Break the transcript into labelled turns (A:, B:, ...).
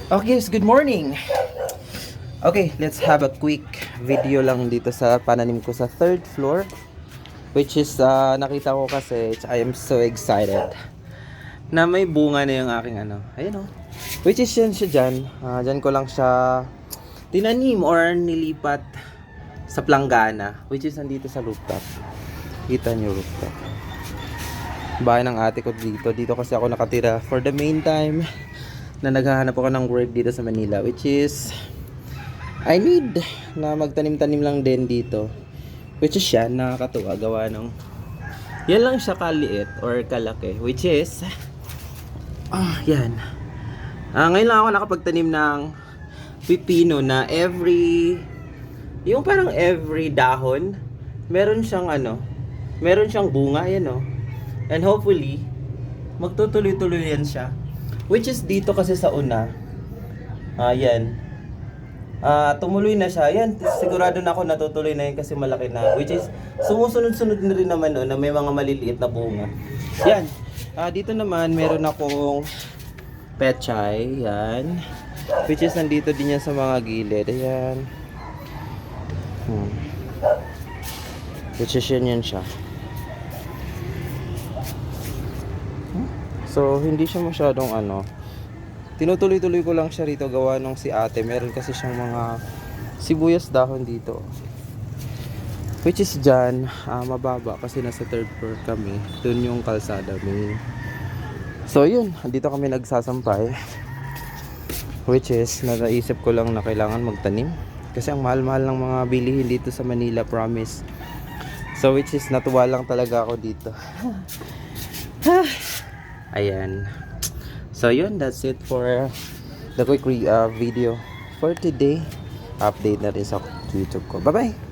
A: Okay, good morning. Okay, let's have a quick video lang dito sa pananim ko sa third floor. Which is, nakita ko kasi, I am so excited na may bunga na yung aking ano. Ayun o. Which is yan siya dyan. Dyan ko lang siya tinanim or nilipat sa planggana. Which is nandito sa rooftop. Kita nyo rooftop. Bahay ng ate ko dito. Dito kasi ako nakatira for the meantime na naghahanap ako ng work dito sa Manila, which is I need na magtanim-tanim lang din dito, which is yan, nakakatuwa gawa ng yan lang siya kaliit or kalaki, which is yan. Ngayon lang ako nakapagtanim ng pipino na yung parang every dahon meron siyang meron siyang bunga, yan and hopefully magtutuloy-tuloy yan siya. Which is dito kasi sa una. Yan. Tumuloy na siya. Yan, sigurado na ako natutuloy na yun kasi malaki na. Which is, sumusunod-sunod na rin naman na may mga maliliit na bunga. Yan. Dito naman, meron akong pechay. Yan. Which is, nandito din yan sa mga gilid. Ayan. Which is, yan siya. So, hindi siya masyadong tinutuloy-tuloy ko lang siya rito gawa nung si ate. Meron kasi siyang mga sibuyas dahon dito. Which is dyan, mababa kasi nasa third floor kami. Doon yung kalsada main. So, yun. Dito kami nagsasampay. Which is, naisip ko lang na kailangan magtanim. Kasi ang mahal-mahal ng mga bilihin dito sa Manila, promise. So, which is, natuwa lang talaga ako dito. Ayan. So yun, that's it for the quick video for today. Update na rin sa YouTube ko. Bye bye.